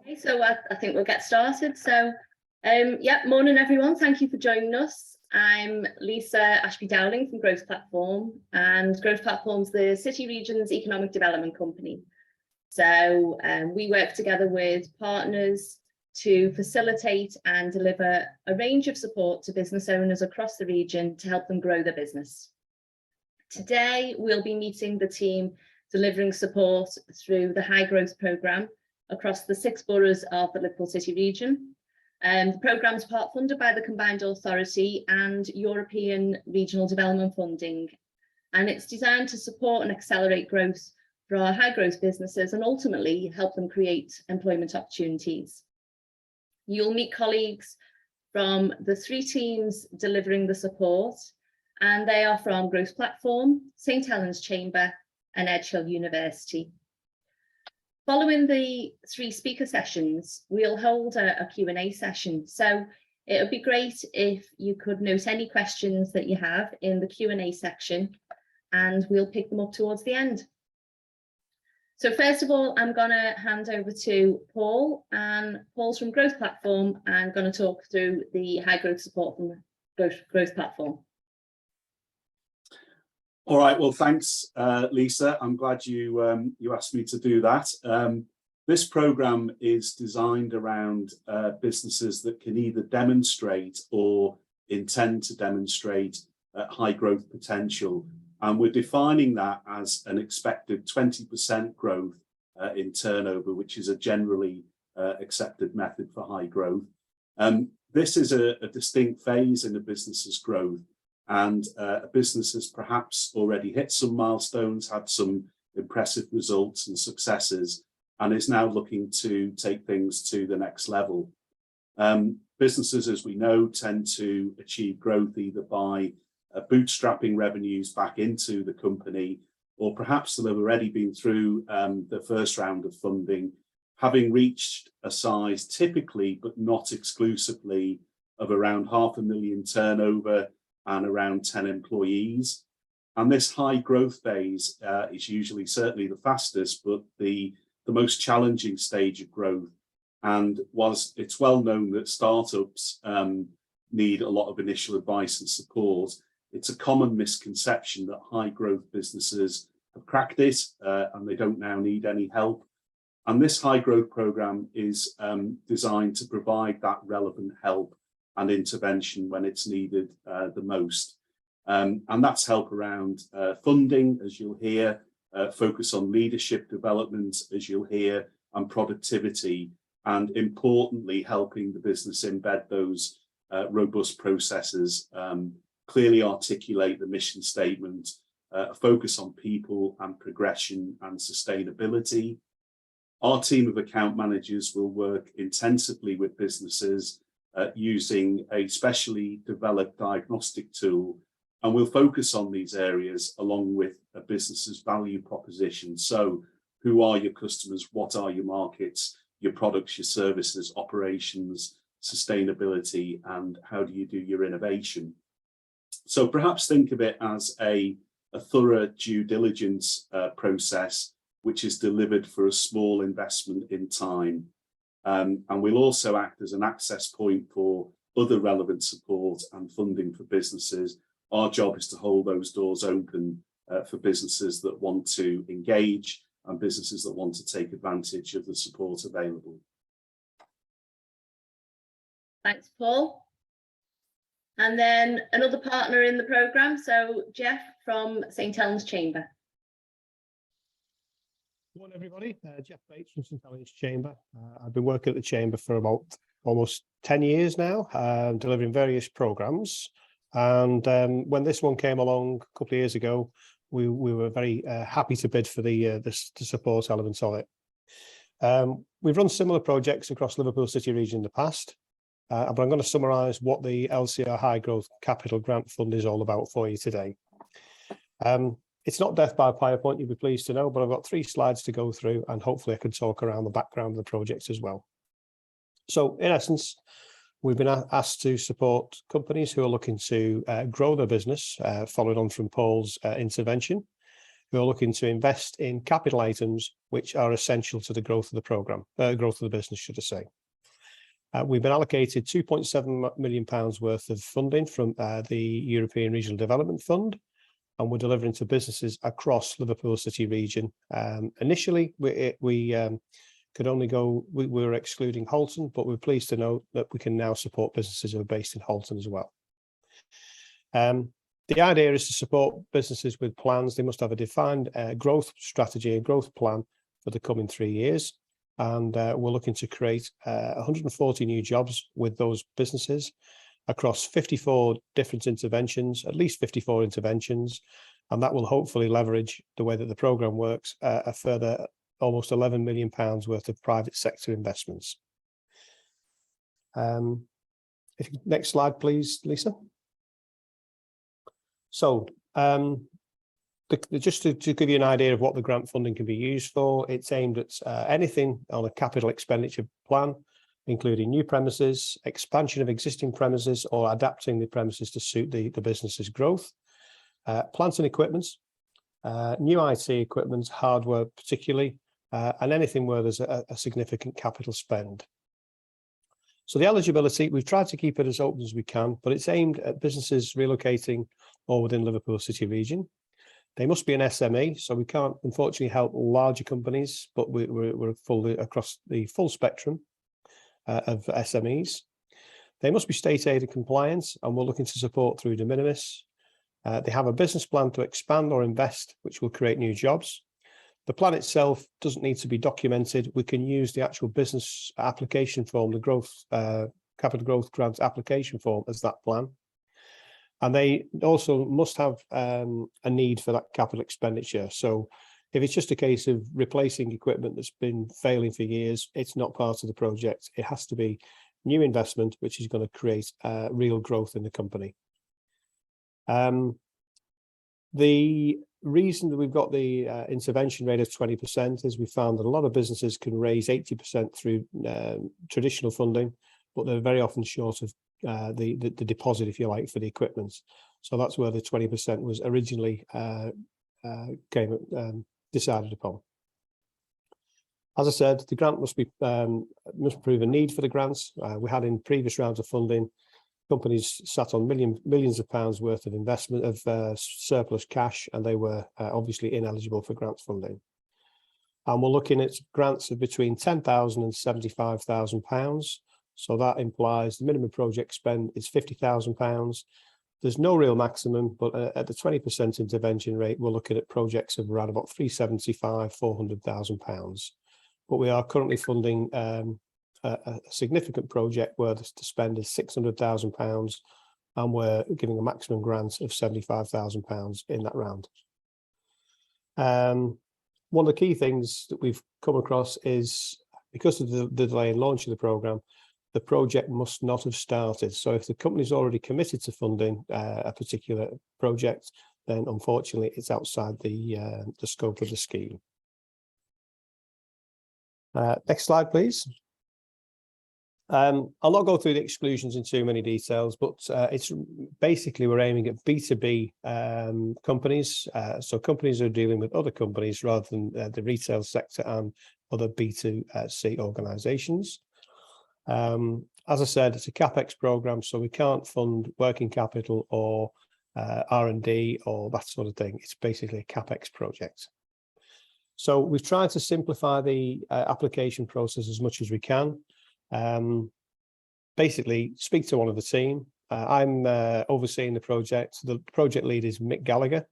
Okay, so I think we'll get started. So, yeah, morning everyone. Thank you for joining us. I'm Lisa Ashby-Dowling from Growth Platform, and Growth Platform's the City Region's economic development company. So we work together with partners to facilitate and deliver a range of support to business owners across the region to help them grow their business. Today, we'll be meeting the team delivering support through the High Growth Programme across the 6 boroughs of the Liverpool City region. The programme is part funded by the Combined Authority and European Regional Development Funding, and it's designed to support and accelerate growth for our high growth businesses and ultimately help them create employment opportunities. You'll meet colleagues from the 3 teams delivering the support, and they are from Growth Platform, St Helens Chamber and Edge Hill University. Following the 3 speaker sessions, we'll hold a Q&A session. So it would be great if you could note any questions that you have in the Q&A section, and we'll pick them up towards the end. So first of all, I'm going to hand over to Paul, and Paul's from Growth Platform and going to talk through the high growth support from Growth Platform. All right, well, thanks, Lisa. I'm glad you asked me to do that. This programme is designed around businesses that can either demonstrate or intend to demonstrate high growth potential. And we're defining that as an expected 20% growth in turnover, which is a generally accepted method for high growth. This is a distinct phase in a business's growth. And a business has perhaps already hit some milestones, had some impressive results and successes, and is now looking to take things to the next level. Businesses, as we know, tend to achieve growth either by bootstrapping revenues back into the company, or perhaps they've already been through the first round of funding, having reached a size typically, but not exclusively, of around £500,000 turnover and around 10 employees. And this high growth phase is usually certainly the fastest, but the most challenging stage of growth. And whilst it's well known that startups need a lot of initial advice and support, it's a common misconception that high growth businesses have cracked it and they don't now need any help. And this high growth programme is designed to provide that relevant help and intervention when it's needed the most. And that's help around funding, as you'll hear, focus on leadership development, as you'll hear, and productivity, and importantly, helping the business embed those robust processes, clearly articulate the mission statement, focus on people and progression and sustainability. Our team of account managers will work intensively with businesses using a specially developed diagnostic tool, and we'll focus on these areas along with a business's value proposition. So who are your customers, what are your markets, your products, your services, operations, sustainability, and how do you do your innovation? So perhaps think of it as a thorough due diligence process, which is delivered for a small investment in time. And we'll also act as an access point for other relevant support and funding for businesses. Our job is to hold those doors open for businesses that want to engage and businesses that want to take advantage of the support available. Thanks, Paul. And then another partner in the programme, so Jeff from St Helens Chamber. Good morning, everybody. Jeff Bates from St Helens Chamber. I've been working at the Chamber for about almost 10 years now, delivering various programmes. And when this one came along a couple of years ago, we were very happy to bid for the support elements of it. We've run similar projects across Liverpool City region in the past, but I'm going to summarise what the LCR High Growth Capital Grant Fund is all about for you today. It's not death by PowerPoint, you'll be pleased to know, but I've got 3 slides to go through, and hopefully I can talk around the background of the projects as well. So in essence, we've been asked to support companies who are looking to grow their business, following on from Paul's intervention. who are looking to invest in capital items which are essential to the growth of the programme, growth of the business, should I say. We've been allocated £2.7 million worth of funding from the European Regional Development Fund, and we're delivering to businesses across Liverpool City region. Initially, we could only go, we were excluding Halton, but we're pleased to note that we can now support businesses who are based in Halton as well. The idea is to support businesses with plans. They must have a defined growth strategy and growth plan for the coming 3 years. And we're looking to create 140 new jobs with those businesses across 54 different interventions, at least 54 interventions. And that will hopefully leverage the way that the programme works, a further almost £11 million worth of private sector investments. Next slide, please, Lisa. So just to give you an idea of what the grant funding can be used for, it's aimed at anything on a capital expenditure plan, including new premises, expansion of existing premises, or adapting the premises to suit the business's growth, plant and equipment, new IT equipment, hardware particularly, and anything where there's a significant capital spend. So the eligibility, we've tried to keep it as open as we can, but it's aimed at businesses relocating or within Liverpool City region. They must be an SME, so we can't unfortunately help larger companies, but we're fully across the full spectrum of SMEs. They must be state aid compliant, and we're looking to support through de minimis. They have a business plan to expand or invest, which will create new jobs. The plan itself doesn't need to be documented. We can use the actual business application form, the growth capital growth grant application form as that plan. And they also must have a need for that capital expenditure. So if it's just a case of replacing equipment that's been failing for years, it's not part of the project. It has to be new investment, which is going to create real growth in the company. The reason that we've got the intervention rate of 20% is we found that a lot of businesses can raise 80% through traditional funding, but they're very often short of the deposit, if you like, for the equipment. So that's where the 20% was originally decided upon. As I said, the grant must prove a need for the grants. We had in previous rounds of funding, companies sat on millions of pounds worth of investment of surplus cash, and they were obviously ineligible for grant funding. And we're looking at grants of between £10,000 and £75,000. So that implies the minimum project spend is £50,000. There's no real maximum, but at the 20% intervention rate, we're looking at projects of around about £375,000, £400,000. But we are currently funding a significant project where the spend is £600,000, and we're giving a maximum grant of £75,000 in that round. One of the key things that we've come across is, because of the delay in launching the programme, the project must not have started. So if the company's already committed to funding a particular project, then unfortunately it's outside the scope of the scheme. Next slide, please. I'll not go through the exclusions in too many details, but it's basically we're aiming at B2B companies. So companies are dealing with other companies rather than the retail sector and other B2C organisations. As I said, it's a CapEx programme, so we can't fund working capital or R&D or that sort of thing. It's basically a CapEx project. So we've tried to simplify the application process as much as we can. Basically, speak to one of the team. I'm overseeing the project. The project lead is Mick Gallagher.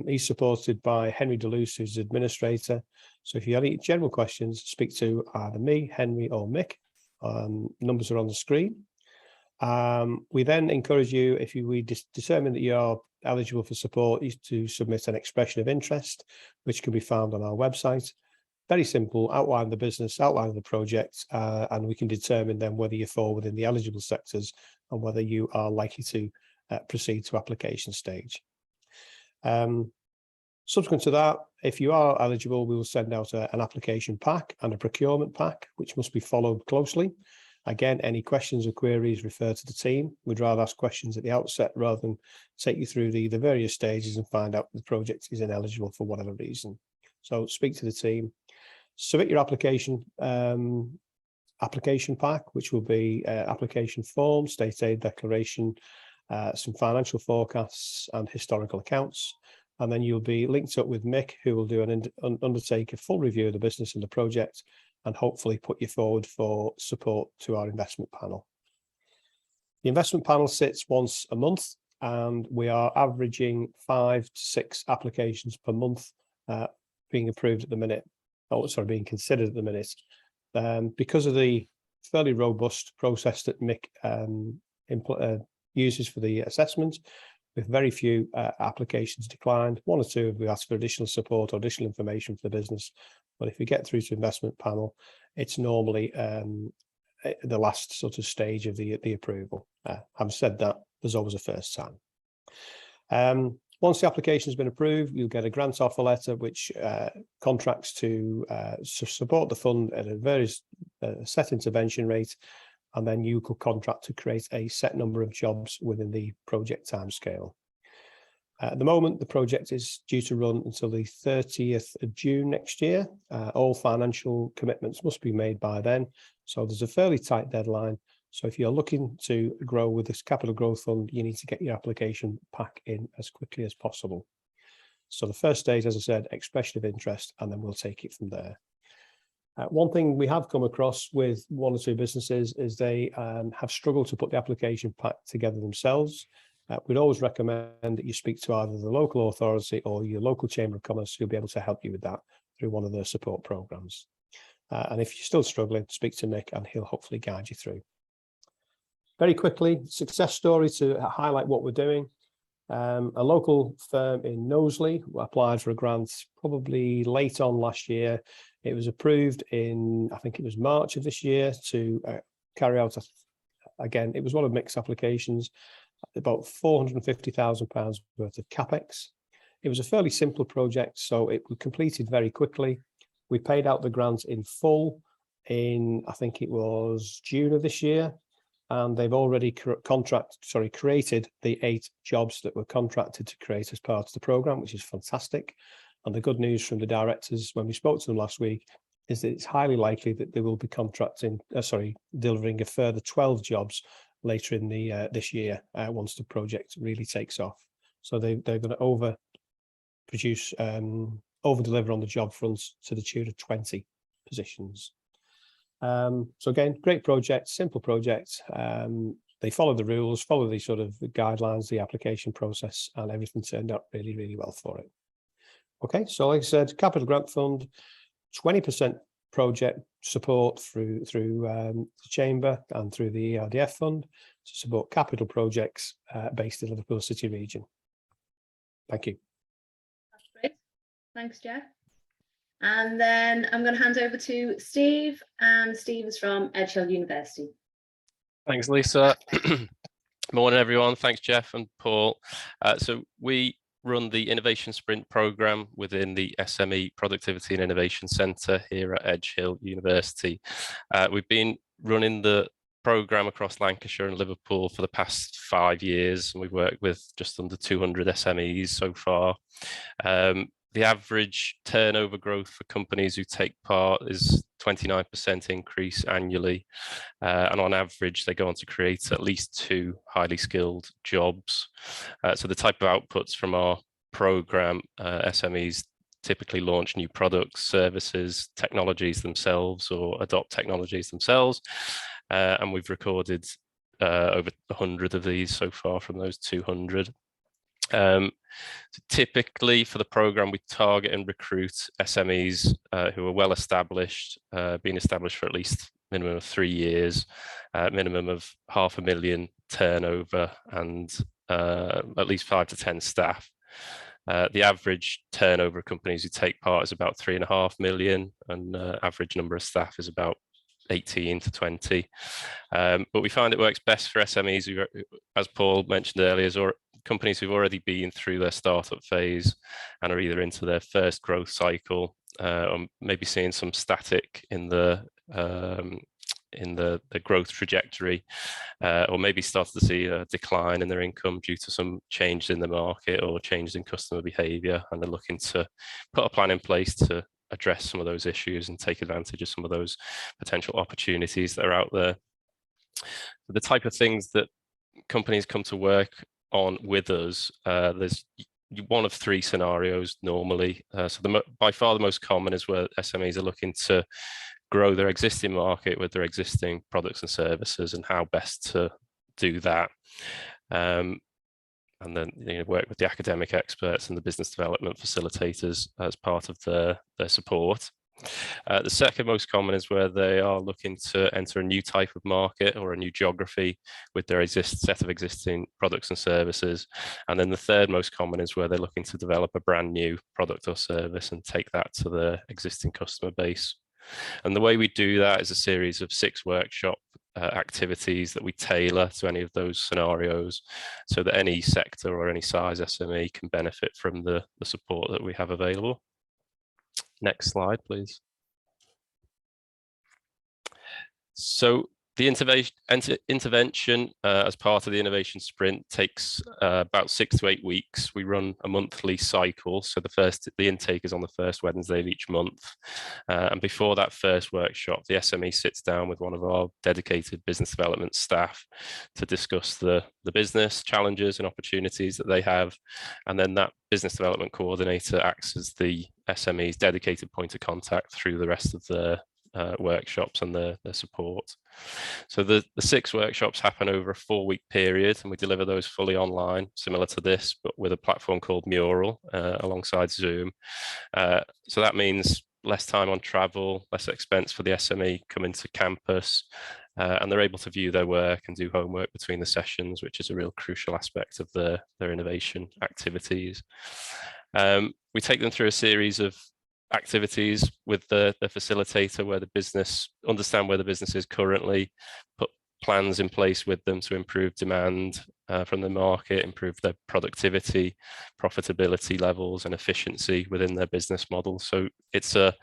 He's supported by Henry Deluse, who's administrator. So if you have any general questions, speak to either me, Henry, or Mick. Numbers are on the screen. We then encourage you, if we determine that you are eligible for support, to submit an expression of interest, which can be found on our website. Very simple, outline the business, outline the project, and we can determine then whether you fall within the eligible sectors and whether you are likely to proceed to application stage. Subsequent to that, if you are eligible, we will send out an application pack and a procurement pack, which must be followed closely. Again, any questions or queries, refer to the team. We'd rather ask questions at the outset rather than take you through the various stages and find out the project is ineligible for whatever reason. So speak to the team, submit your application pack, which will be application form, state aid declaration, some financial forecasts and historical accounts. And then you'll be linked up with Mick, who will do undertake a full review of the business and the project, and hopefully put you forward for support to our investment panel. The investment panel sits once a month, and we are averaging 5 to 6 applications per month being approved at the minute. Oh, sorry, being considered at the minute. Because of the fairly robust process that Mick uses for the assessment, with very few applications declined. 1 or 2 we asked for additional support or additional information for the business. But if we get through to investment panel, it's normally the last sort of stage of the approval. Having said that, there's always a first time. Once the application has been approved, you'll get a grant offer letter, which contracts to support the fund at a very set intervention rate. And then you could contract to create a set number of jobs within the project timescale. At the moment, the project is due to run until the 30th of June next year. All financial commitments must be made by then. So there's a fairly tight deadline. So if you're looking to grow with this capital growth fund, you need to get your application pack in as quickly as possible. So the first stage, as I said, expression of interest, and then we'll take it from there. One thing we have come across with 1 or 2 businesses is they have struggled to put the application pack together themselves. We'd always recommend that you speak to either the local authority or your local Chamber of Commerce, who'll be able to help you with that through one of their support programs. And if you're still struggling, speak to Mick and he'll hopefully guide you through. Very quickly, success story to highlight what we're doing. A local firm in Knowsley applied for a grant probably late on last year. It was approved in, I think it was March of this year, to carry out, again, it was one of Mick's applications, about £450,000 worth of CapEx. It was a fairly simple project, so it was completed very quickly. We paid out the grant in full in, I think it was June of this year. And they've already created the 8 jobs that were contracted to create as part of the programme, which is fantastic. And the good news from the directors when we spoke to them last week is that it's highly likely that they will be delivering a further 12 jobs later in this year once the project really takes off. So they're going to over-deliver on the job fronts to the tune of 20 positions. So again, great project, simple project. They follow the rules, follow the sort of guidelines, the application process, and everything turned out really, really well for it. Okay, so like I said, Capital Grant Fund, 20% project support through the Chamber and through the ERDF fund to support capital projects based in Liverpool City region. Thank you. That's great. Thanks, Jeff. And then I'm going to hand over to Steve, and Steve is from Edge Hill University. Thanks, Lisa. Morning, everyone. Thanks, Jeff and Paul. So we run the Innovation Sprint programme within the SME Productivity and Innovation Centre here at Edge Hill University. We've been running the programme across Lancashire and Liverpool for the past 5 years, and we've worked with just under 200 SMEs so far. The average turnover growth for companies who take part is 29% increase annually. And on average, they go on to create at least 2 highly skilled jobs. So the type of outputs from our program, SMEs typically launch new products, services, technologies themselves, or adopt technologies themselves. And we've recorded over 100 of these so far from those 200. So typically for the program, we target and recruit SMEs who are well established, been established for at least minimum of 3 years, minimum of £500,000 turnover, and at least 5 to 10 staff. The average turnover of companies who take part is about 3.5 million, and average number of staff is about 18 to 20. But we find it works best for SMEs who, as Paul mentioned earlier, or companies who've already been through their startup phase and are either into their first growth cycle, or maybe seeing some static in the in the growth trajectory, or maybe started to see a decline in their income due to some changes in the market or changes in customer behaviour, and they're looking to put a plan in place to address some of those issues and take advantage of some of those potential opportunities that are out there. The type of things that companies come to work on with us, there's one of three scenarios normally. So by far the most common is where SMEs are looking to grow their existing market with their existing products and services, and how best to do that. And then work with the academic experts and the business development facilitators as part of their support. The second most common is where they are looking to enter a new type of market or a new geography with their set of existing products and services. And then the third most common is where they're looking to develop a brand new product or service and take that to their existing customer base. And the way we do that is a series of 6 workshop activities that we tailor to any of those scenarios, so that any sector or any size SME can benefit from the support that we have available. Next slide, please. So the intervention as part of the innovation sprint takes about 6 to 8 weeks. We run a monthly cycle, so the intake is on the first Wednesday of each month. And before that first workshop, the SME sits down with one of our dedicated business development staff to discuss the business challenges and opportunities that they have. And then that business development coordinator acts as the SME's dedicated point of contact through the rest of the workshops and the support. So the 6 workshops happen over a 4-week period, and we deliver those fully online, similar to this, but with a platform called Mural alongside Zoom. So that means less time on travel, less expense for the SME coming to campus, and they're able to view their work and do homework between the sessions, which is a real crucial aspect of their innovation activities. We take them through a series of activities with the facilitator where the business understand where the business is currently, put plans in place with them to improve demand from the market, improve their productivity, profitability levels and efficiency within their business model. So it's an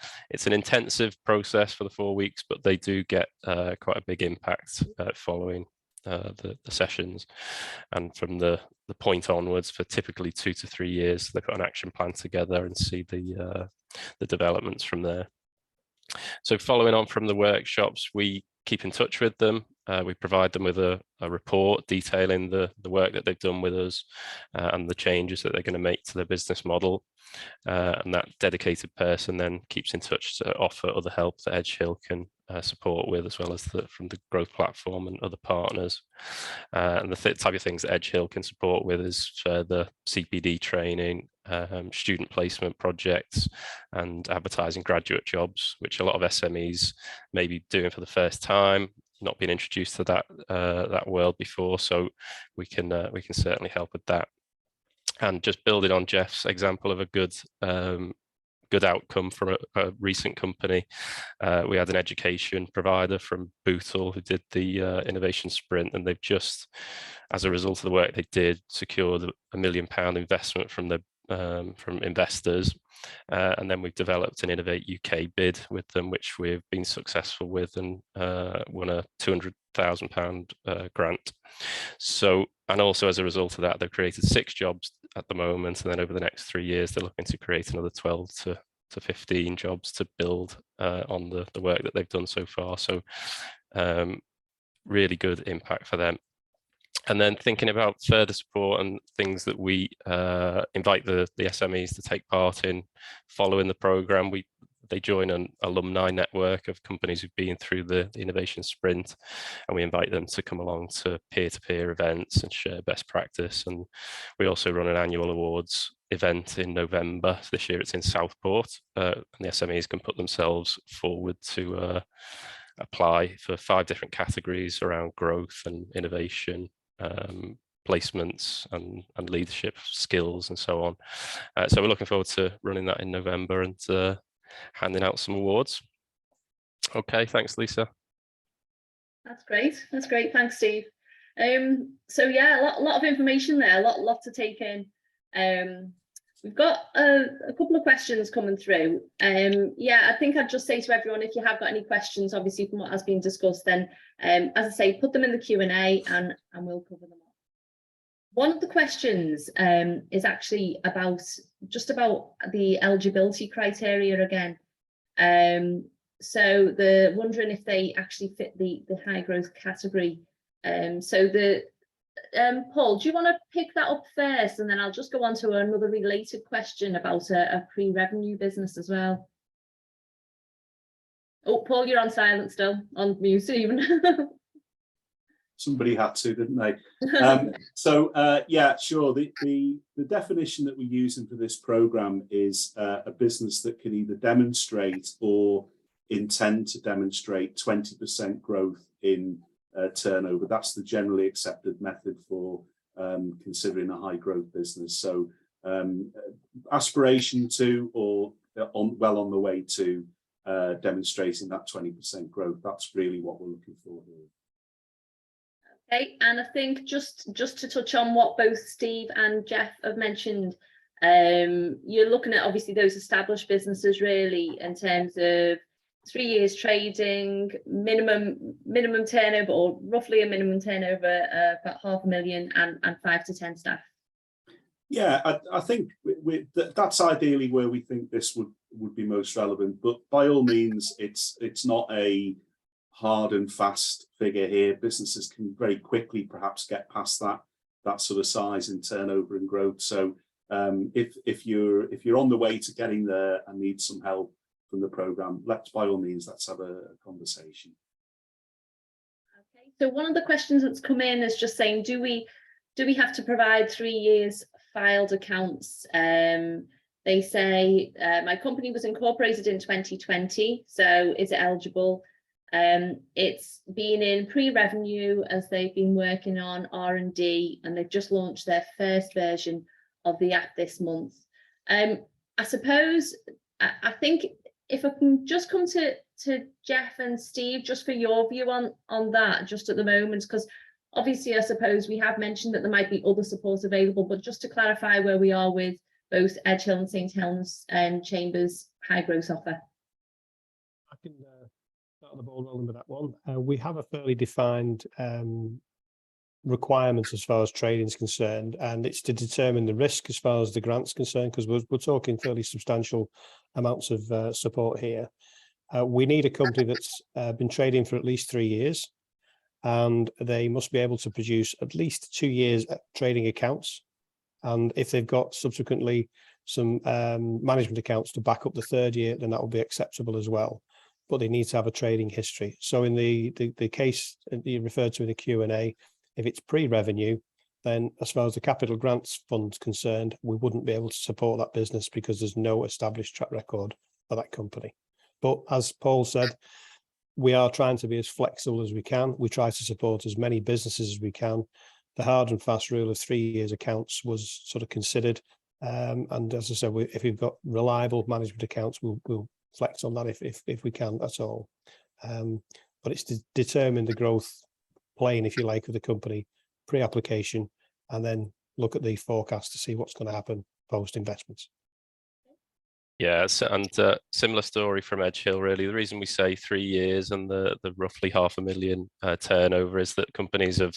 intensive process for the 4 weeks, but they do get quite a big impact following the sessions, and from the point onwards for typically 2 to 3 years they put an action plan together and see the developments from there. So following on from the workshops, we keep in touch with them. We provide them with a report detailing the work that they've done with us and the changes that they're going to make to their business model. And that dedicated person then keeps in touch to offer other help that Edge Hill can support with, as well as from the growth platform and other partners. And the type of things that Edge Hill can support with is the CPD training, student placement projects, and advertising graduate jobs, which a lot of SMEs may be doing for the first time, not been introduced to that world before. So we can certainly help with that. And just building on Jeff's example of a good outcome from a recent company, we had an education provider from Bootle who did the innovation sprint, and they've just, as a result of the work they did, secured a £1 million investment from investors. And then we've developed an Innovate UK bid with them, which we've been successful with, and won a £200,000 grant. So, and also as a result of that, they've created 6 jobs at the moment, and then over the next 3 years, they're looking to create another 12 to 15 jobs to build on the work that they've done so far. So really good impact for them. And then thinking about further support and things that we invite the SMEs to take part in following the programme, they join an alumni network of companies who've been through the innovation sprint, and we invite them to come along to peer-to-peer events and share best practice. And we also run an annual awards event in November. This year it's in Southport, and the SMEs can put themselves forward to apply for 5 different categories around growth and innovation, placements and leadership skills and so on. So we're looking forward to running that in November and handing out some awards. Okay, thanks, Lisa. That's great. Thanks, Steve. So yeah, a lot of information there, a lot to take in. We've got a couple of questions coming through. Yeah, I think I'd just say to everyone, if you have got any questions, obviously from what has been discussed, then as I say, put them in the Q&A and we'll cover them all. One of the questions is actually about the eligibility criteria again. So they're wondering if they actually fit the high growth category. Paul, do you want to pick that up first, and then I'll just go on to another related question about a pre-revenue business as well. Oh, Paul, you're on silent still, on mute even. Somebody had to, didn't they? Yeah, sure. The definition that we're using for this programme is a business that can either demonstrate or intend to demonstrate 20% growth in turnover. That's the generally accepted method for considering a high growth business. So aspiration to, or well on the way to demonstrating that 20% growth. That's really what we're looking for here. Okay, and I think just to touch on what both Steve and Jeff have mentioned, you're looking at obviously those established businesses really in terms of 3 years trading, minimum turnover, or roughly a minimum turnover about $500,000 and 5 to 10 staff. Yeah, I think that's ideally where we think this would be most relevant. But by all means, it's not a hard and fast figure here. Businesses can very quickly perhaps get past that sort of size in turnover and growth. So if you're on the way to getting there and need some help from the programme, by all means, let's have a conversation. Okay, so one of the questions that's come in is just saying, do we have to provide 3 years filed accounts? They say my company was incorporated in 2020, so is it eligible? It's been in pre-revenue as they've been working on R&D, and they've just launched their first version of the app this month. I suppose, I think if I can just come to Jeff and Steve, just for your view on that, just at the moment, because obviously I suppose we have mentioned that there might be other support available, but just to clarify where we are with both Edge Hill and St Helens Chambers high growth offer. I can start the ball rolling with that one. We have a fairly defined requirements as far as trading is concerned, and it's to determine the risk as far as the grant's concerned, because we're talking fairly substantial amounts of support here. We need a company that's been trading for at least 3 years, and they must be able to produce at least 2 years trading accounts, and if they've got subsequently some management accounts to back up the 3rd year, then that will be acceptable as well. But they need to have a trading history. So in the case that you referred to in the Q&A, if it's pre-revenue, then as far as the capital grants fund's concerned, we wouldn't be able to support that business because there's no established track record for that company. But as Paul said, we are trying to be as flexible as we can. We try to support as many businesses as we can. The hard and fast rule of 3 years accounts was sort of considered. And as I said, if we've got reliable management accounts, we'll flex on that if we can, that's all. But it's to determine the growth plane, if you like, of the company pre-application, and then look at the forecast to see what's going to happen post-investments. Yeah, and similar story from Edge Hill, really. The reason we say 3 years and the roughly $500,000 turnover is that companies have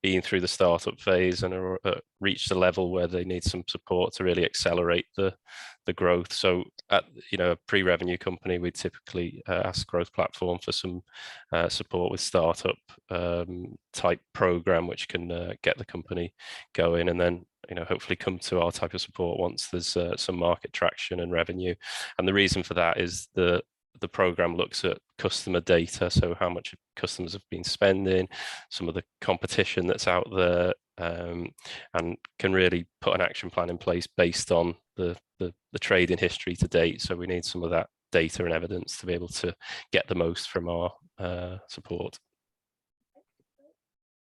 been through the startup phase and are reached a level where they need some support to really accelerate the growth. So at a pre-revenue company, we typically ask Growth Platform for some support with startup type program, which can get the company going, and then hopefully come to our type of support once there's some market traction and revenue. And the reason for that is the program looks at customer data, so how much customers have been spending, some of the competition that's out there, and can really put an action plan in place based on the trading history to date. So we need some of that data and evidence to be able to get the most from our support.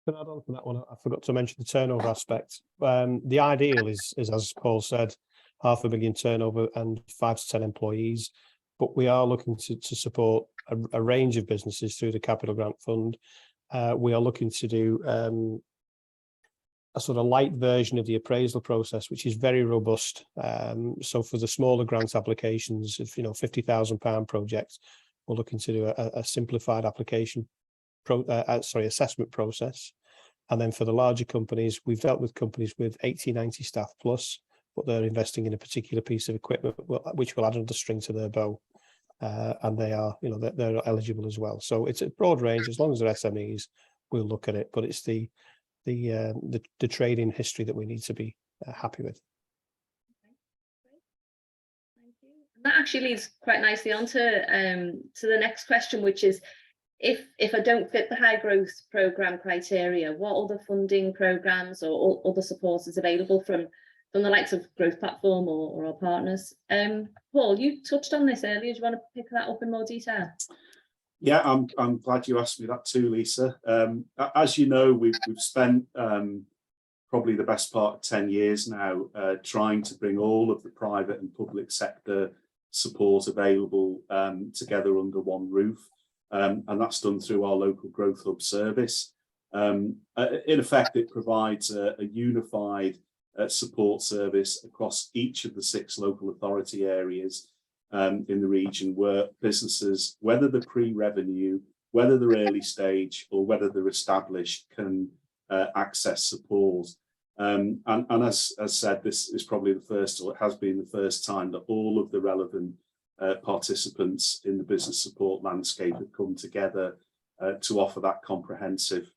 Can I add on to that one? I forgot to mention the turnover aspect. The ideal is, as Paul said, $500,000 turnover and 5 to 10 employees. But we are looking to support a range of businesses through the Capital Grant Fund. We are looking to do a sort of light version of the appraisal process, which is very robust. So for the smaller grant applications, if £50,000 projects, we're looking to do a simplified application assessment process. And then for the larger companies, we've dealt with companies with 80, 90 staff plus, but they're investing in a particular piece of equipment which will add another string to their bow. And they are, they're eligible as well. So it's a broad range. As long as they're SMEs, we'll look at it. But it's the trading history that we need to be happy with. Thank you. And that actually leads quite nicely on to the next question, which is, if I don't fit the high growth programme criteria, what other funding programmes or other support is available from the likes of Growth Platform or our partners? Paul, you touched on this earlier. Do you want to pick that up in more detail? Yeah, I'm glad you asked me that too, Lisa. As you know, we've spent probably the best part of 10 years now trying to bring all of the private and public sector support available together under one roof. And that's done through our local growth hub service. In effect, it provides a unified support service across each of the 6 local authority areas in the region, where businesses, whether they're pre-revenue, whether they're early stage, or whether they're established, can access support. And as said, this is probably the first, or it has been the first time, that all of the relevant participants in the business support landscape have come together to offer that comprehensive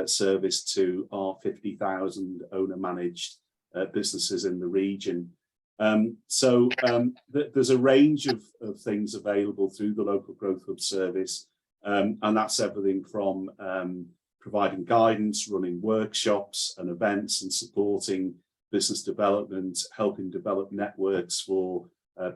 service to our 50,000 owner-managed businesses in the region. There's a range of things available through the local growth hub service, and that's everything from providing guidance, running workshops and events, and supporting business development, helping develop networks for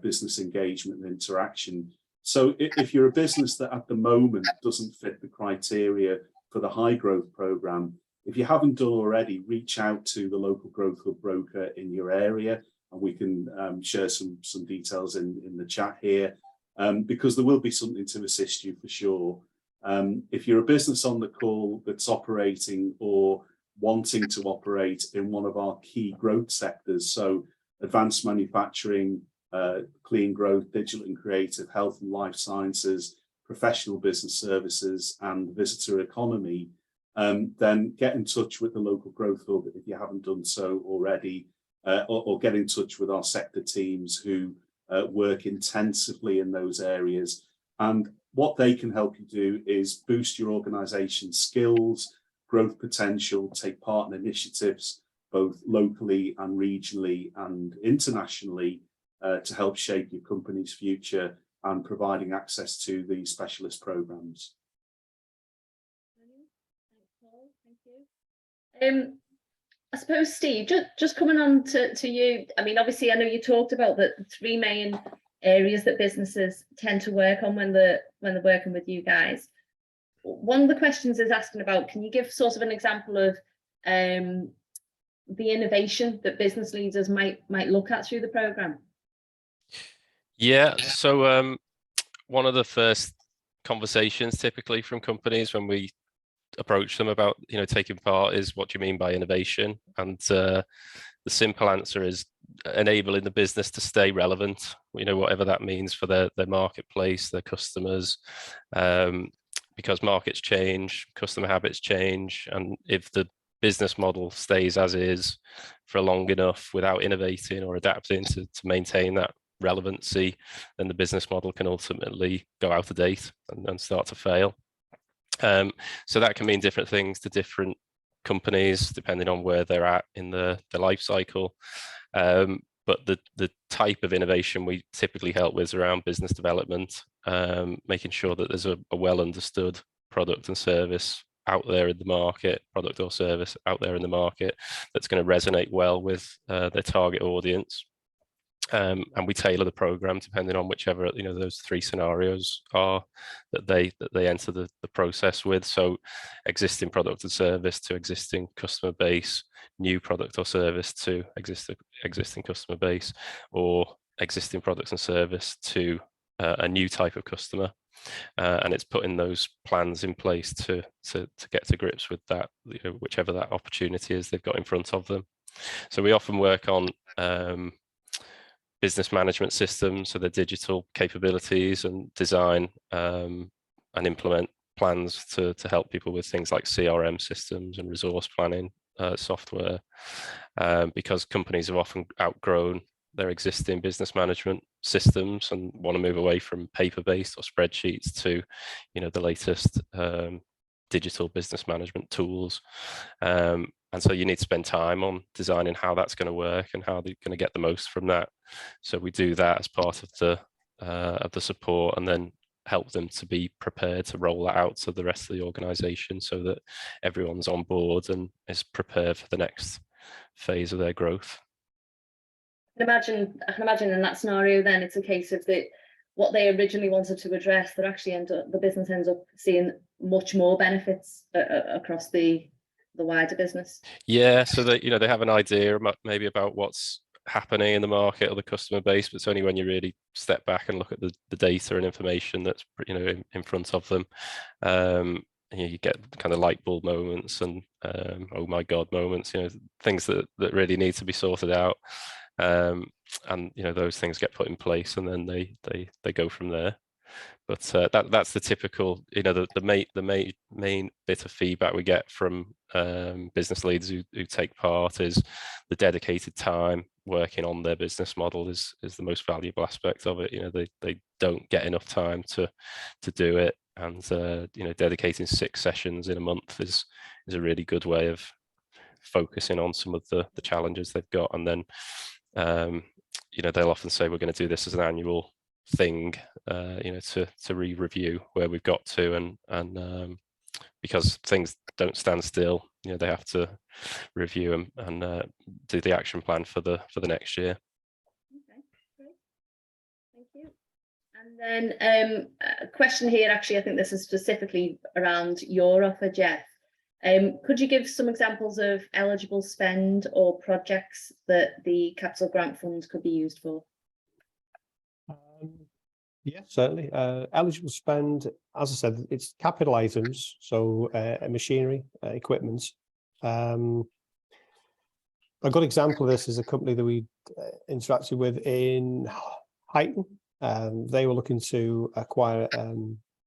business engagement and interaction. So if you're a business that at the moment doesn't fit the criteria for the high growth programme, if you haven't done already, reach out to the local growth hub broker in your area, and we can share some details in the chat here, because there will be something to assist you for sure. If you're a business on the call that's operating or wanting to operate in one of our key growth sectors, so advanced manufacturing, clean growth, digital and creative, health and life sciences, professional business services, and visitor economy, then get in touch with the local growth hub if you haven't done so already, or get in touch with our sector teams who work intensively in those areas. And what they can help you do is boost your organisation's skills, growth potential, take part in initiatives both locally and regionally and internationally, to help shape your company's future and providing access to the specialist programmes. Thanks, Paul. Thank you. I suppose, Steve, just coming on to you. I mean, obviously, I know you talked about the 3 main areas that businesses tend to work on when they're working with you guys. One of the questions is asking about, can you give sort of an example of the innovation that business leaders might look at through the programme? Yeah, so one of the first conversations typically from companies when we approach them about taking part is, what do you mean by innovation? And the simple answer is enabling the business to stay relevant, whatever that means for their marketplace, their customers, because markets change, customer habits change, and if the business model stays as is for long enough without innovating or adapting to maintain that relevancy, then the business model can ultimately go out of date and start to fail. So that can mean different things to different companies depending on where they're at in the life cycle. But the type of innovation we typically help with is around business development, making sure that there's a well understood product and service out there in the market, product or service out there in the market that's going to resonate well with their target audience. And we tailor the program depending on whichever those 3 scenarios are that they enter the process with. So existing product and service to existing customer base, new product or service to existing customer base, or existing products and service to a new type of customer. and it's putting those plans in place to get to grips with that, whichever that opportunity is they've got in front of them. So we often work on business management systems, so the digital capabilities, and design and implement plans to help people with things like CRM systems and resource planning software, because companies have often outgrown their existing business management systems and want to move away from paper-based or spreadsheets to, the latest digital business management tools. And so you need to spend time on designing how that's going to work and how they're going to get the most from that. So we do that as part of the support, and then help them to be prepared to roll that out to the rest of the organization so that everyone's on board and is prepared for the next phase of their growth. I can imagine in that scenario, then it's a case of that what they originally wanted to address, that actually the business ends up seeing much more benefits across the wider business. Yeah, so that they have an idea maybe about what's happening in the market or the customer base, but it's only when you really step back and look at the data and information that's in front of them, you get kind of light bulb moments and oh my god moments, things that really need to be sorted out, and those things get put in place, and then they go from there. But that's the typical, the main bit of feedback we get from business leaders who take part is the dedicated time working on their business model is the most valuable aspect of it. They don't get enough time to do it, and dedicating 6 sessions in a month is a really good way of focusing on some of the challenges they've got. And then they'll often say, we're going to do this as an annual thing, to re-review where we've got to, and because things don't stand still, they have to review and do the action plan for the next year. Okay, great, thank you. And then a question here, actually, I think this is specifically around your offer, Jeff. Could you give some examples of eligible spend or projects that the capital grant fund could be used for? Yeah, certainly. Eligible spend, as I said, it's capital items, so machinery, equipment. A good example of this is a company that we interacted with in Huyton. They were looking to acquire,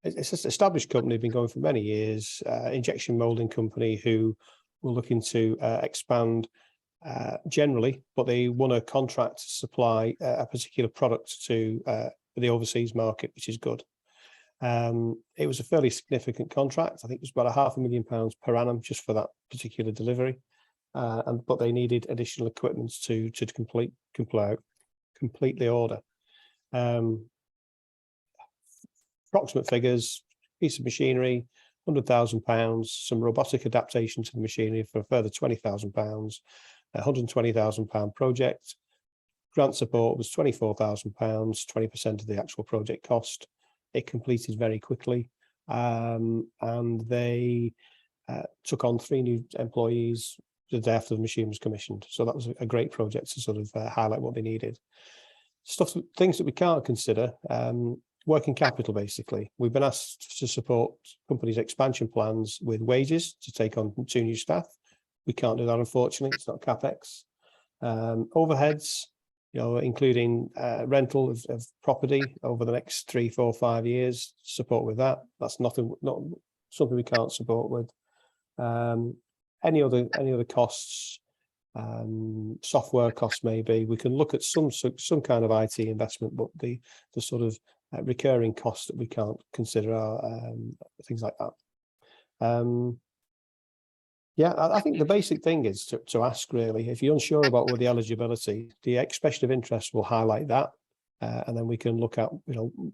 it's an established company, been going for many years, injection molding company who were looking to expand generally, but they won a contract to supply a particular product to the overseas market, which is good. It was a fairly significant contract. I think it was about £500,000 per annum just for that particular delivery, but they needed additional equipment to complete the order. Approximate figures: piece of machinery, £100,000, some robotic adaptation to the machinery for a further £20,000, £120,000 project. Grant support was £24,000, 20% of the actual project cost. It completed very quickly, and they took on 3 new employees the day after the machine was commissioned. So that was a great project to sort of highlight what they needed. Things that we can't consider, working capital, basically. We've been asked to support companies' expansion plans with wages to take on 2 new staff. We can't do that, unfortunately. It's not CapEx. Overheads, including rental of property over the next 3, 4, 5 years, support with that. That's not something we can't support with. Any other costs, software costs, maybe we can look at some kind of IT investment, but the sort of recurring costs that we can't consider are things like that. Yeah, I think the basic thing is to ask, really, if you're unsure about what the eligibility, the expression of interest will highlight that, and then we can look at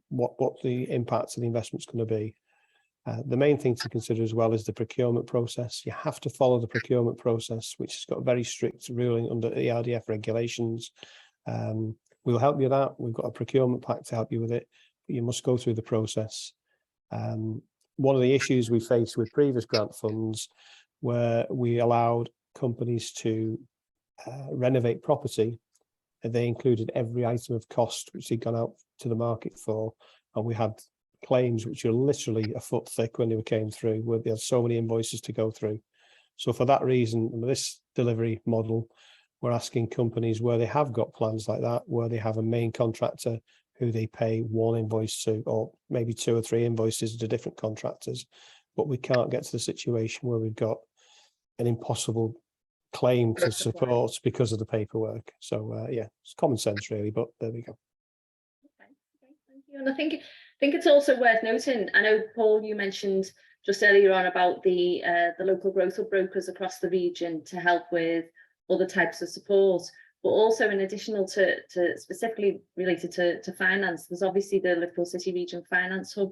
what the impact of the investment's going to be. The main thing to consider as well is the procurement process. You have to follow the procurement process, which has got very strict ruling under the RDF regulations. We'll help you with that. We've got a procurement pack to help you with it, but you must go through the process. One of the issues we faced with previous grant funds, where we allowed companies to renovate property, and they included every item of cost which they'd gone out to the market for, and we had claims which were literally a foot thick when they came through, where they had so many invoices to go through. So for that reason, this delivery model, we're asking companies where they have got plans like that, where they have a main contractor who they pay one invoice to, or maybe 2 or 3 invoices to different contractors, but we can't get to the situation where we've got an impossible claim to support because of the paperwork. So yeah, it's common sense really, but there we go. Okay, thank you. And I think it's also worth noting, I know, Paul, you mentioned just earlier on about the local growth hub brokers across the region to help with other types of support, but also in additional to specifically related to finance, there's obviously the Liverpool City Region Finance Hub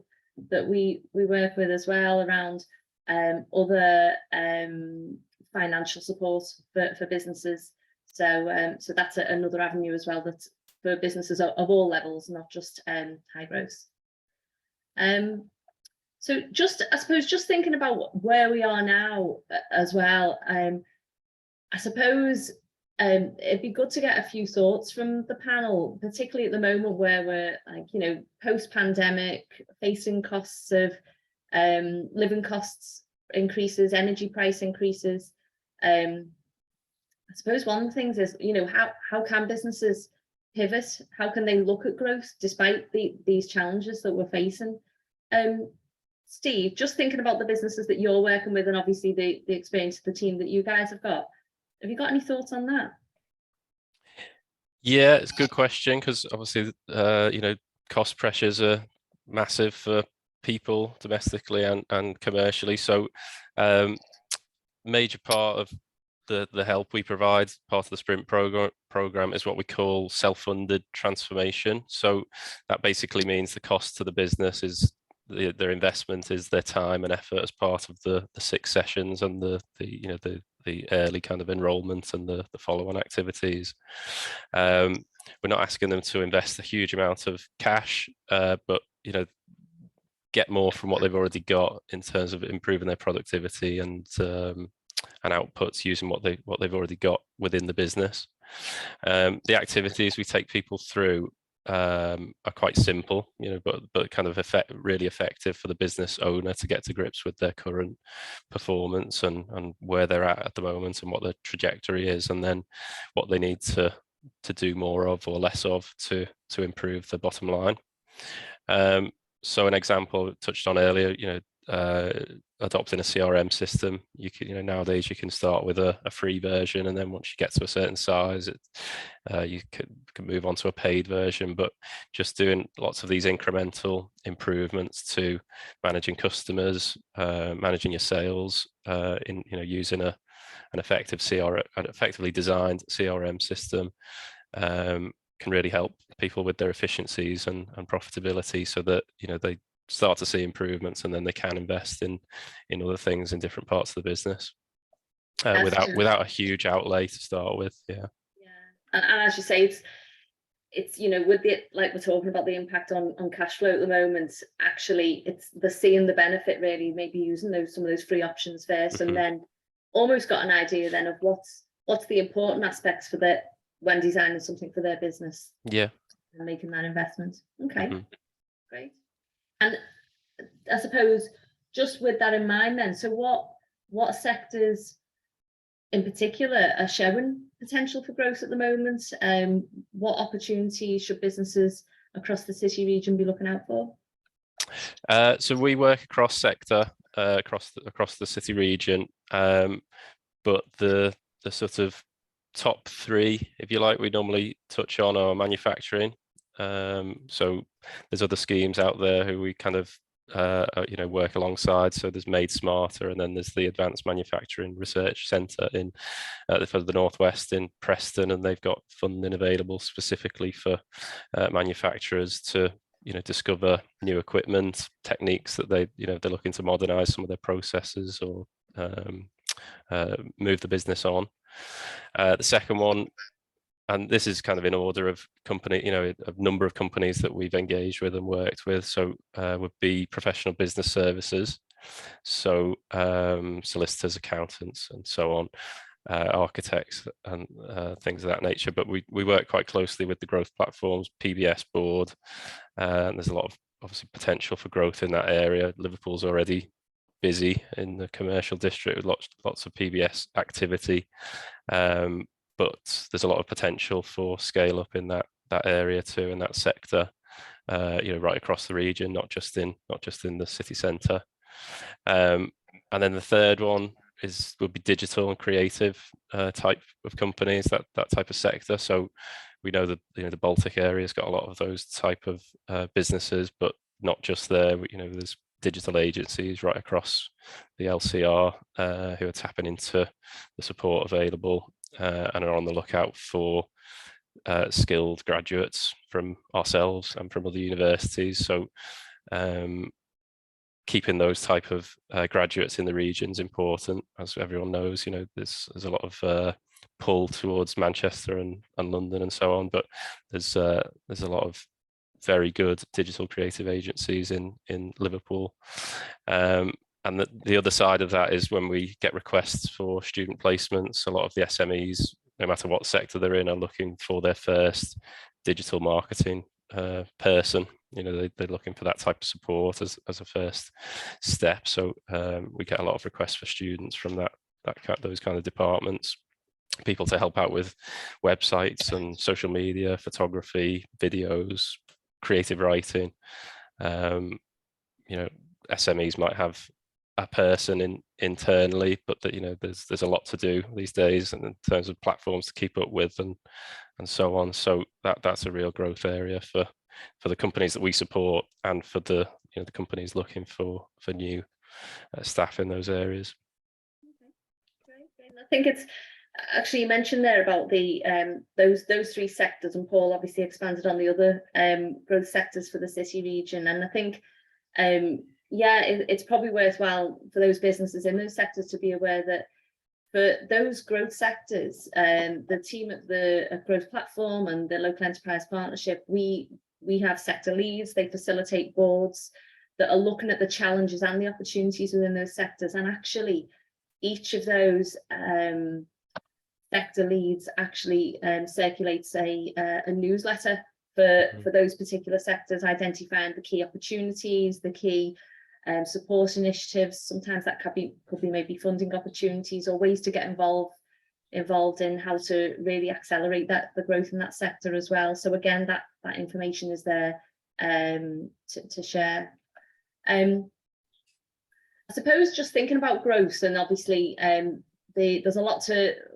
that we work with as well around other financial support for businesses. So that's another avenue as well, that's for businesses of all levels, not just high growth. So I suppose just thinking about where we are now as well, I suppose it'd be good to get a few thoughts from the panel, particularly at the moment where we're like, post-pandemic, facing costs of living costs increases, energy price increases. I suppose one of the things is, how can businesses pivot? How can they look at growth despite these challenges that we're facing? Steve, just thinking about the businesses that you're working with, and obviously the experience of the team that you guys have you got any thoughts on that? Yeah, it's a good question, because obviously, cost pressures are massive for people domestically and commercially. So major part of the help we provide, part of the Sprint program, is what we call self-funded transformation. So that basically means the cost to the business is their investment is their time and effort as part of the 6 sessions and the early kind of enrollment and the follow-on activities. We're not asking them to invest a huge amount of cash, but get more from what they've already got in terms of improving their productivity and outputs using what they've already got within the business. The activities we take people through are quite simple, but kind of really effective for the business owner to get to grips with their current performance and where they're at the moment and what their trajectory is, and then what they need to do more of or less of to improve the bottom line. So an example touched on earlier, adopting a CRM system. You can, nowadays you can start with a free version, and then once you get to a certain size, you can move on to a paid version. But just doing lots of these incremental improvements to managing customers, managing your sales, using an effectively designed CRM system, can really help people with their efficiencies and profitability, so that they start to see improvements, and then they can invest in other things in different parts of the business without a huge outlay to start with. And as you say, it's with like we're talking about the impact on cash flow at the moment, actually it's the seeing the benefit, really maybe using some of those free options first, and then almost got an idea then of what's the important aspects for when designing something for their business and making that investment. Great. And I suppose just with that in mind then, so what sectors in particular are showing potential for growth at the moment? What opportunities should businesses across the city region be looking out for? So we work across sector, across the city region, but the sort of top 3, if you like, we normally touch on are manufacturing. So there's other schemes out there who we kind of work alongside. So there's Made Smarter, and then there's the Advanced Manufacturing Research Centre for the Northwest in Preston, and they've got funding available specifically for manufacturers to discover new equipment, techniques that they're looking to modernise some of their processes or move the business on. The second one, and this is kind of in order of company, a number of companies that we've engaged with and worked with. So would be professional business services. So solicitors, accountants, and so on, architects and things of that nature. But we work quite closely with the growth platforms, PBS board, and there's a lot of obviously potential for growth in that area. Liverpool's already busy in the commercial district with lots of PBS activity, but there's a lot of potential for scale up in that area too, in that sector, right across the region, not just in the city centre. And then the third one would be digital and creative type of companies, that type of sector. So we know that the Baltic area's got a lot of those type of businesses, but not just there. There's digital agencies right across the LCR who are tapping into the support available and are on the lookout for skilled graduates from ourselves and from other universities. So keeping those type of graduates in the region is important, as everyone knows. There's a lot of pull towards Manchester and London and so on, but there's a lot of very good digital creative agencies in Liverpool. And the other side of that is when we get requests for student placements, a lot of the SMEs, no matter what sector they're in, are looking for their first digital marketing person. They're looking for that type of support as a first step. So we get a lot of requests for students from those kind of departments, people to help out with websites and social media, photography, videos, creative writing. SMEs might have a person internally, but there's a lot to do these days in terms of platforms to keep up with and so on. So that's a real growth area for the companies that we support, and for the the companies looking for new staff in those areas. Okay, great. I think it's actually, you mentioned there about the those three sectors, and Paul obviously expanded on the other growth sectors for the city region. And I think it's probably worthwhile for those businesses in those sectors to be aware that for those growth sectors, the team at the growth platform and the local enterprise partnership, we have sector leads. They facilitate boards that are looking at the challenges and the opportunities within those sectors. And actually, each of those sector leads actually circulates a newsletter for those particular sectors, identifying the key opportunities, the key support initiatives. Sometimes that could be maybe funding opportunities or ways to get involved in how to really accelerate the growth in that sector as well. So again, that information is there to share. I suppose just thinking about growth, and obviously there's a lot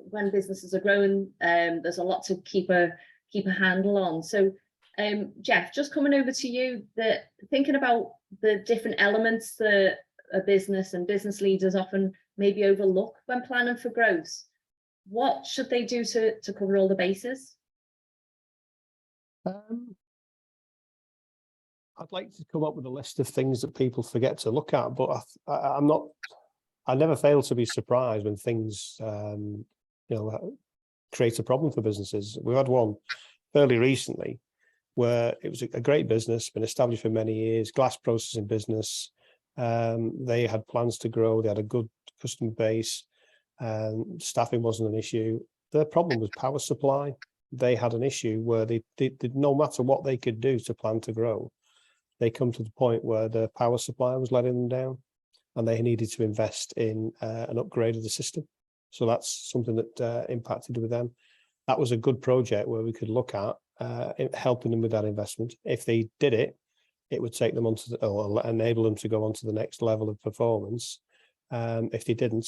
when businesses are growing, there's a lot to keep a handle on. So Jeff, just coming over to you, thinking about the different elements that a business and business leaders often maybe overlook when planning for growth. What should they do to cover all the bases? I'd like to come up with a list of things that people forget to look at, but I never fail to be surprised when things create a problem for businesses. We've had one fairly recently where it was a great business, been established for many years, glass processing business. They had plans to grow, they had a good customer base, staffing wasn't an issue. Their problem was power supply. They had an issue where they no matter what they could do to plan to grow, they come to the point where the power supply was letting them down, and they needed to invest in an upgrade of the system. So that's something that impacted with them. That was a good project where we could look at helping them with that investment. If they did it, it would take them onto or enable them to go on to the next level of performance. If they didn't,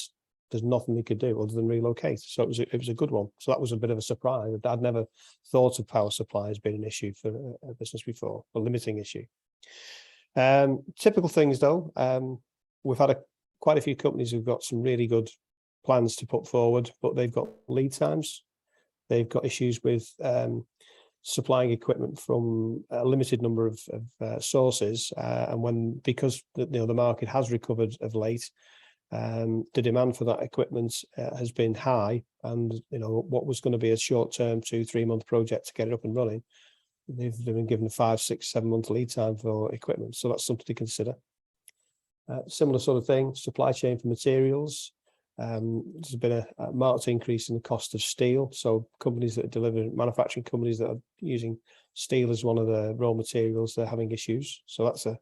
there's nothing they could do other than relocate. So it was a good one. So that was a bit of a surprise. I'd never thought of power supply as being an issue for a business before, a limiting issue. Typical things though, we've had quite a few companies who've got some really good plans to put forward, but they've got lead times. They've got issues with supplying equipment from a limited number of sources, and because the market has recovered of late, the demand for that equipment has been high, and what was going to be a short-term 2-3 month project to get it up and running, they've been given 5, 6, 7 month lead time for equipment. So that's something to consider. Similar sort of thing, supply chain for materials. There's been a marked increase in the cost of steel. So companies that deliver, manufacturing companies that are using steel as one of the raw materials, they're having issues. So that's a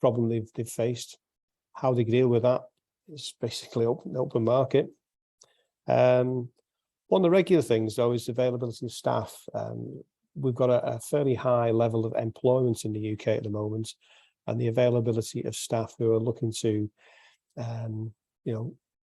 problem they've faced. How they deal with that is basically open market. One of the regular things, though, is availability of staff. We've got a fairly high level of employment in the UK at the moment, and the availability of staff who are looking to,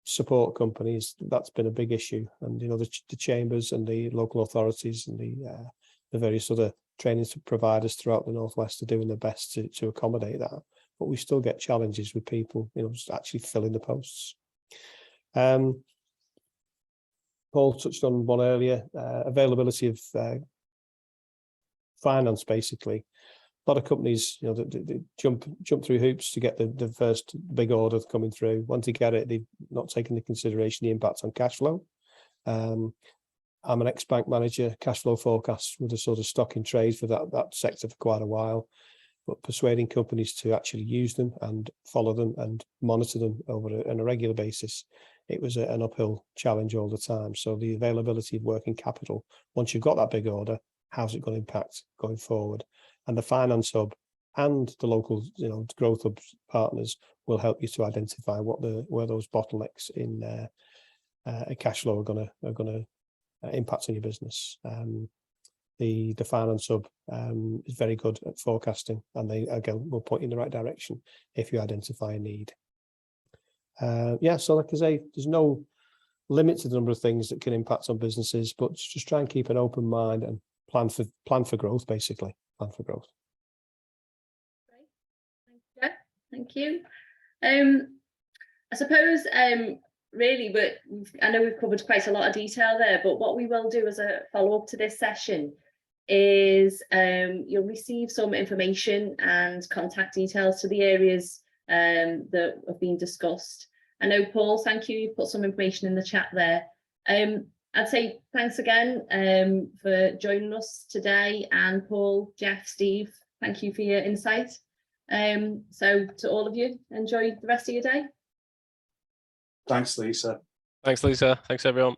support companies, that's been a big issue. And the chambers and the local authorities and the various other training providers throughout the Northwest are doing their best to accommodate that. But we still get challenges with people, just actually filling the posts. Paul touched on one earlier, availability of finance, basically. A lot of companies, they jump through hoops to get the first big order coming through. Once they get it, they've not taken into consideration the impact on cash flow. I'm an ex-bank manager. Cash flow forecasts were the sort of stock in trade for that sector for quite a while. But persuading companies to actually use them and follow them and monitor them on a regular basis, it was an uphill challenge all the time. So the availability of working capital, once you've got that big order, how's it going to impact going forward? And the finance hub and the local, growth hub partners will help you to identify where those bottlenecks in cash flow are going to impact on your business. The finance hub is very good at forecasting, and they again will point you in the right direction if you identify a need. So like I say, there's no limit to the number of things that can impact on businesses, but just try and keep an open mind and plan for growth, basically. Plan for growth. Great. Thank you. I suppose really, I know we've covered quite a lot of detail there, but what we will do as a follow-up to this session is you'll receive some information and contact details to the areas that have been discussed. I know, Paul, thank you. You've put some information in the chat there. I'd say thanks again for joining us today. And Paul, Jeff, Steve, thank you for your insight. So to all of you, enjoy the rest of your day. Thanks, Lisa. Thanks, Lisa. Thanks, everyone.